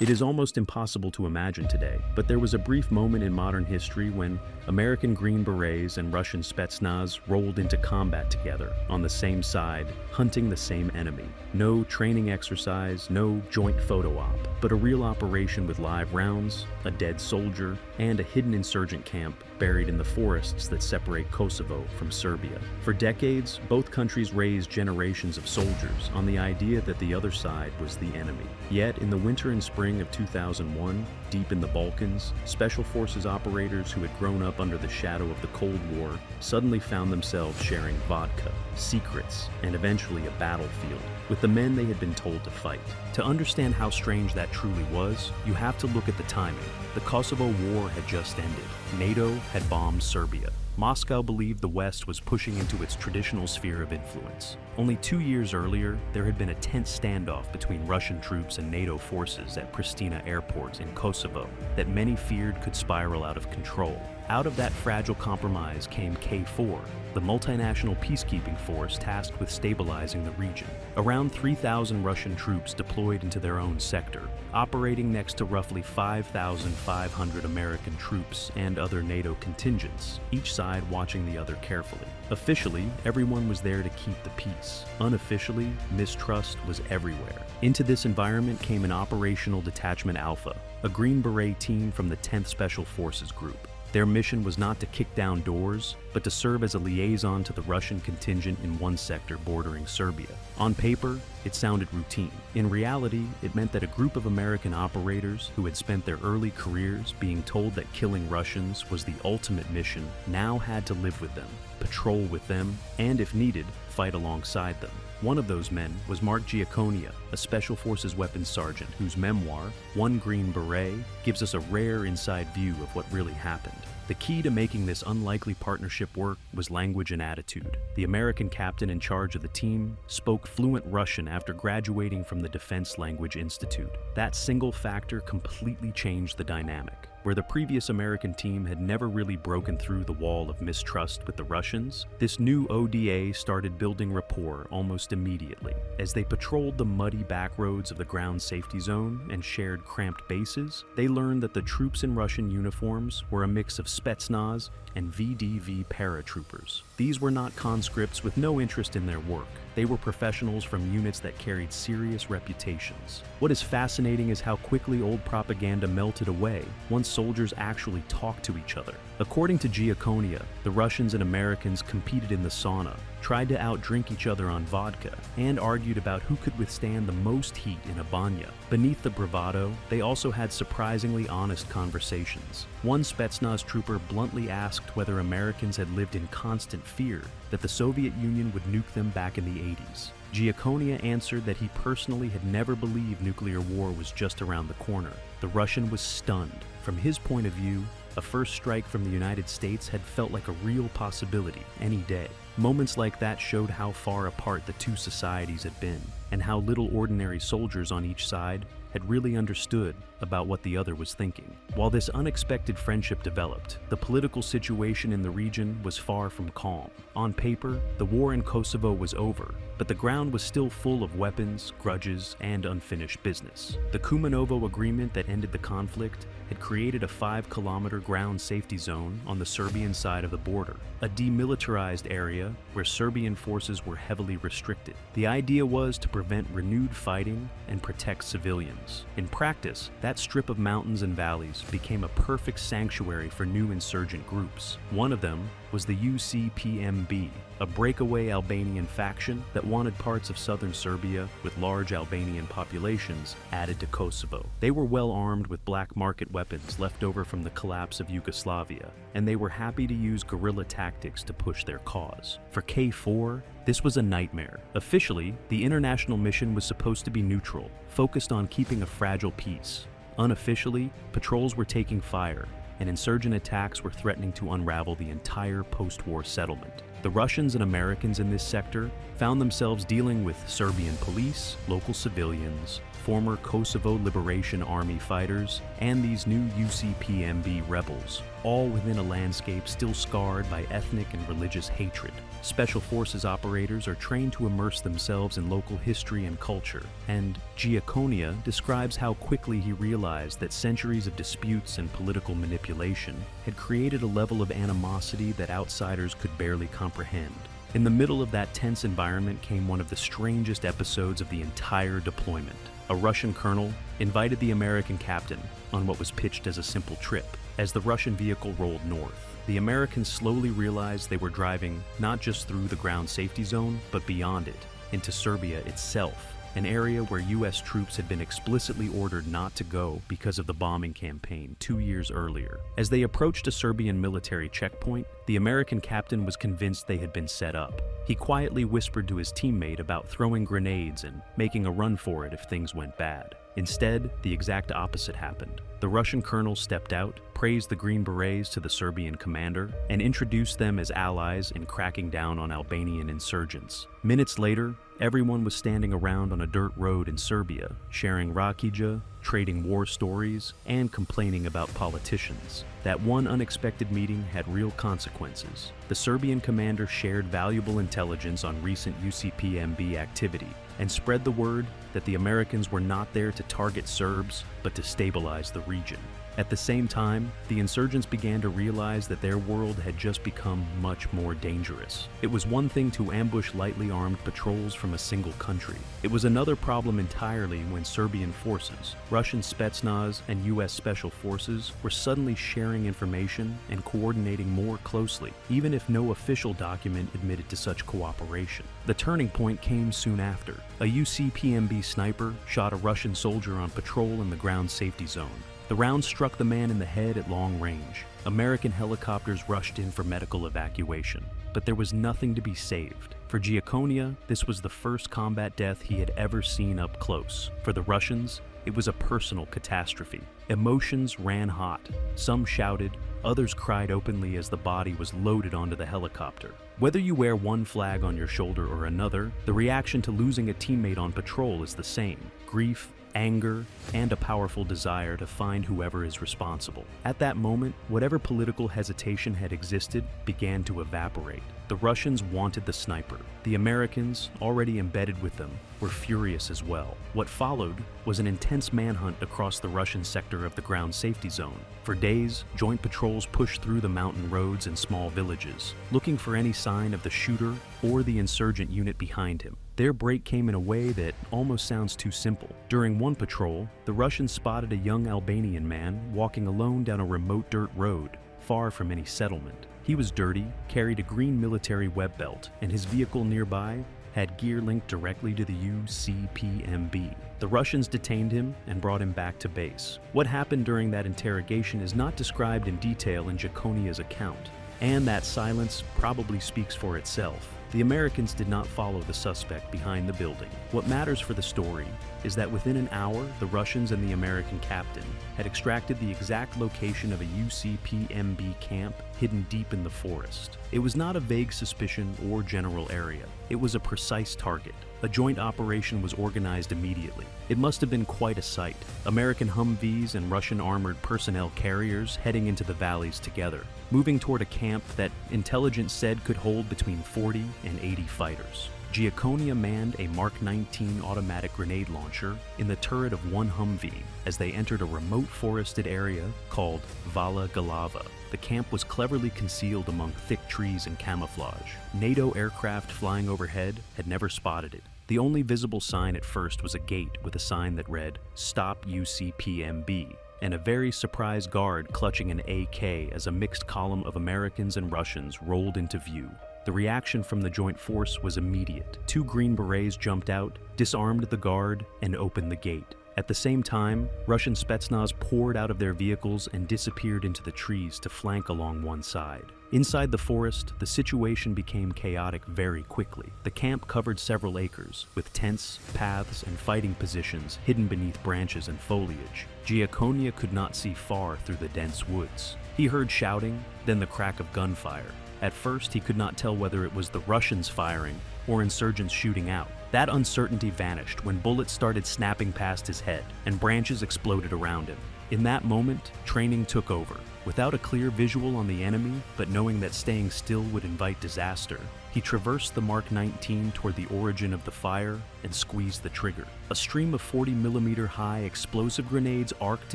It is almost impossible to imagine today, but there was a brief moment in modern history when American Green Berets and Russian Spetsnaz rolled into combat together on the same side, hunting the same enemy. No training exercise, no joint photo op, but a real operation with live rounds, a dead soldier, and a hidden insurgent camp buried in the forests that separate Kosovo from Serbia. For decades, both countries raised generations of soldiers on the idea that the other side was the enemy. Yet, in the winter and spring of 2001, deep in the Balkans, Special Forces operators who had grown up under the shadow of the Cold War suddenly found themselves sharing vodka, secrets, and eventually a battlefield with the men they had been told to fight. To understand how strange that truly was, you have to look at the timing. The Kosovo War had just ended. NATO had bombed Serbia. Moscow believed the West was pushing into its traditional sphere of influence. Only 2 years earlier, there had been a tense standoff between Russian troops and NATO forces at Pristina Airport in Kosovo that many feared could spiral out of control. Out of that fragile compromise came K4, the multinational peacekeeping force tasked with stabilizing the region. Around 3,000 Russian troops deployed into their own sector, operating next to roughly 5,500 American troops and other NATO contingents, each side watching the other carefully. Officially, everyone was there to keep the peace. Unofficially, mistrust was everywhere. Into this environment came an Operational Detachment Alpha, a Green Beret team from the 10th Special Forces Group. Their mission was not to kick down doors, but to serve as a liaison to the Russian contingent in one sector bordering Serbia. On paper, it sounded routine. In reality, it meant that a group of American operators who had spent their early careers being told that killing Russians was the ultimate mission now had to live with them, patrol with them, and if needed, fight alongside them. One of those men was Mark Giaconia, a Special Forces weapons sergeant whose memoir, One Green Beret, gives us a rare inside view of what really happened. The key to making this unlikely partnership work was language and attitude. The American captain in charge of the team spoke fluent Russian after graduating from the Defense Language Institute. That single factor completely changed the dynamic. Where the previous American team had never really broken through the wall of mistrust with the Russians, this new ODA started building rapport almost immediately. As they patrolled the muddy back roads of the ground safety zone and shared cramped bases, they learned that the troops in Russian uniforms were a mix of Spetsnaz and VDV paratroopers. These were not conscripts with no interest in their work. They were professionals from units that carried serious reputations. What is fascinating is how quickly old propaganda melted away once soldiers actually talked to each other. According to Giaconia, the Russians and Americans competed in the sauna, tried to outdrink each other on vodka, and argued about who could withstand the most heat in a banya. Beneath the bravado, they also had surprisingly honest conversations. One Spetsnaz trooper bluntly asked whether Americans had lived in constant fear that the Soviet Union would nuke them back in the 80s. Giaconia answered that he personally had never believed nuclear war was just around the corner. The Russian was stunned. From his point of view, a first strike from the United States had felt like a real possibility any day. Moments like that showed how far apart the two societies had been, and how little ordinary soldiers on each side had really understood about what the other was thinking. While this unexpected friendship developed, the political situation in the region was far from calm. On paper, the war in Kosovo was over, but the ground was still full of weapons, grudges, and unfinished business. The Kumanovo Agreement that ended the conflict had created a 5-kilometer ground safety zone on the Serbian side of the border, a demilitarized area where Serbian forces were heavily restricted. The idea was to prevent renewed fighting and protect civilians. In practice, that strip of mountains and valleys became a perfect sanctuary for new insurgent groups. One of them was the UCPMB, a breakaway Albanian faction that wanted parts of southern Serbia with large Albanian populations added to Kosovo. They were well armed with black market weapons left over from the collapse of Yugoslavia, and they were happy to use guerrilla tactics to push their cause. For K4, this was a nightmare. Officially, the international mission was supposed to be neutral, focused on keeping a fragile peace. Unofficially, patrols were taking fire, and insurgent attacks were threatening to unravel the entire post-war settlement. The Russians and Americans in this sector found themselves dealing with Serbian police, local civilians, former Kosovo Liberation Army fighters, and these new UCPMB rebels, all within a landscape still scarred by ethnic and religious hatred. Special Forces operators are trained to immerse themselves in local history and culture, and Giaconia describes how quickly he realized that centuries of disputes and political manipulation had created a level of animosity that outsiders could barely comprehend. In the middle of that tense environment came one of the strangest episodes of the entire deployment. A Russian colonel invited the American captain on what was pitched as a simple trip. As the Russian vehicle rolled north, the Americans slowly realized they were driving not just through the ground safety zone, but beyond it, into Serbia itself, an area where U.S. troops had been explicitly ordered not to go because of the bombing campaign 2 years earlier. As they approached a Serbian military checkpoint, the American captain was convinced they had been set up. He quietly whispered to his teammate about throwing grenades and making a run for it if things went bad. Instead, the exact opposite happened. The Russian colonel stepped out, praised the Green Berets to the Serbian commander, and introduced them as allies in cracking down on Albanian insurgents. Minutes later, everyone was standing around on a dirt road in Serbia, sharing rakija, trading war stories, and complaining about politicians. That one unexpected meeting had real consequences. The Serbian commander shared valuable intelligence on recent UCPMB activity and spread the word that the Americans were not there to target Serbs, but to stabilize the region. At the same time, the insurgents began to realize that their world had just become much more dangerous. It was one thing to ambush lightly armed patrols from a single country. It was another problem entirely when Serbian forces, Russian Spetsnaz, and U.S. Special Forces were suddenly sharing information and coordinating more closely, even if no official document admitted to such cooperation. The turning point came soon after. A UCPMB sniper shot a Russian soldier on patrol in the ground safety zone. The round struck the man in the head at long range. American helicopters rushed in for medical evacuation, but there was nothing to be saved. For Giaconia, this was the first combat death he had ever seen up close. For the Russians, it was a personal catastrophe. Emotions ran hot. Some shouted, others cried openly as the body was loaded onto the helicopter. Whether you wear one flag on your shoulder or another, the reaction to losing a teammate on patrol is the same: grief, anger, and a powerful desire to find whoever is responsible. At that moment, whatever political hesitation had existed began to evaporate. The Russians wanted the sniper. The Americans, already embedded with them, were furious as well. What followed was an intense manhunt across the Russian sector of the ground safety zone. For days, joint patrols pushed through the mountain roads and small villages, looking for any sign of the shooter or the insurgent unit behind him. Their break came in a way that almost sounds too simple. During one patrol, the Russians spotted a young Albanian man walking alone down a remote dirt road, far from any settlement. He was dirty, carried a green military web belt, and his vehicle nearby had gear linked directly to the UCPMB. The Russians detained him and brought him back to base. What happened during that interrogation is not described in detail in Giaconia's account, and that silence probably speaks for itself. The Americans did not follow the suspect behind the building. What matters for the story is that within an hour, the Russians and the American captain had extracted the exact location of a UCPMB camp hidden deep in the forest. It was not a vague suspicion or general area. It was a precise target. A joint operation was organized immediately. It must have been quite a sight. American Humvees and Russian armored personnel carriers heading into the valleys together, moving toward a camp that intelligence said could hold between 40 and 80 fighters. Giaconia manned a Mark 19 automatic grenade launcher in the turret of one Humvee as they entered a remote forested area called Vala Galava. The camp was cleverly concealed among thick trees and camouflage. NATO aircraft flying overhead had never spotted it. The only visible sign at first was a gate with a sign that read, "Stop UCPMB," and a very surprised guard clutching an AK as a mixed column of Americans and Russians rolled into view. The reaction from the joint force was immediate. 2 Green Berets jumped out, disarmed the guard, and opened the gate. At the same time, Russian Spetsnaz poured out of their vehicles and disappeared into the trees to flank along one side. Inside the forest, the situation became chaotic very quickly. The camp covered several acres, with tents, paths, and fighting positions hidden beneath branches and foliage. Giaconia could not see far through the dense woods. He heard shouting, then the crack of gunfire. At first, he could not tell whether it was the Russians firing or insurgents shooting out. That uncertainty vanished when bullets started snapping past his head and branches exploded around him. In that moment, training took over. Without a clear visual on the enemy, but knowing that staying still would invite disaster, he traversed the Mark 19 toward the origin of the fire and squeezed the trigger. A stream of 40mm high explosive grenades arced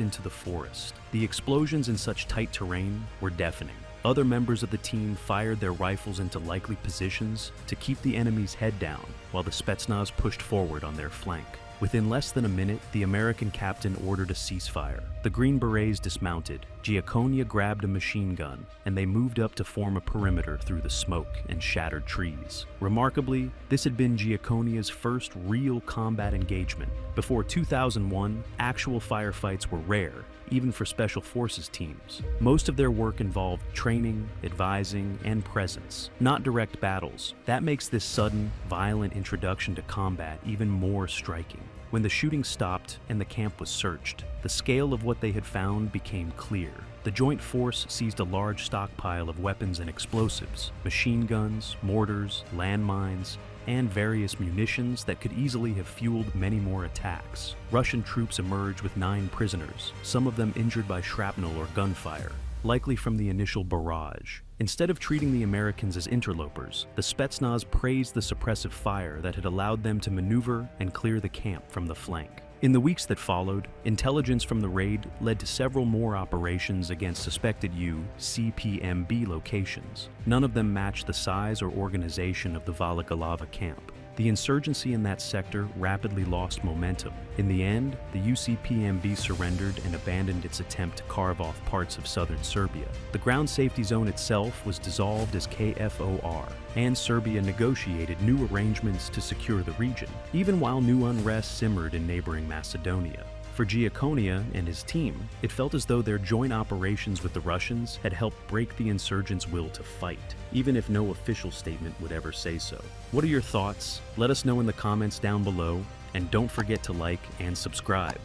into the forest. The explosions in such tight terrain were deafening. Other members of the team fired their rifles into likely positions to keep the enemy's head down, while the Spetsnaz pushed forward on their flank. Within less than a minute, the American captain ordered a ceasefire. The Green Berets dismounted. Giaconia grabbed a machine gun, and they moved up to form a perimeter through the smoke and shattered trees. Remarkably, this had been Giaconia's first real combat engagement. Before 2001, actual firefights were rare, even for special forces teams. Most of their work involved training, advising, and presence, not direct battles. That makes this sudden, violent introduction to combat even more striking. When the shooting stopped and the camp was searched, the scale of what they had found became clear. The joint force seized a large stockpile of weapons and explosives, machine guns, mortars, landmines, and various munitions that could easily have fueled many more attacks. Russian troops emerged with 9 prisoners, some of them injured by shrapnel or gunfire, likely from the initial barrage. Instead of treating the Americans as interlopers, the Spetsnaz praised the suppressive fire that had allowed them to maneuver and clear the camp from the flank. In the weeks that followed, intelligence from the raid led to several more operations against suspected UCPMB locations. None of them matched the size or organization of the Valagalava camp. The insurgency in that sector rapidly lost momentum. In the end, the UCPMB surrendered and abandoned its attempt to carve off parts of southern Serbia. The ground safety zone itself was dissolved as KFOR, and Serbia negotiated new arrangements to secure the region, even while new unrest simmered in neighboring Macedonia. For Giaconia and his team, it felt as though their joint operations with the Russians had helped break the insurgents' will to fight, even if no official statement would ever say so. What are your thoughts? Let us know in the comments down below, and don't forget to like and subscribe.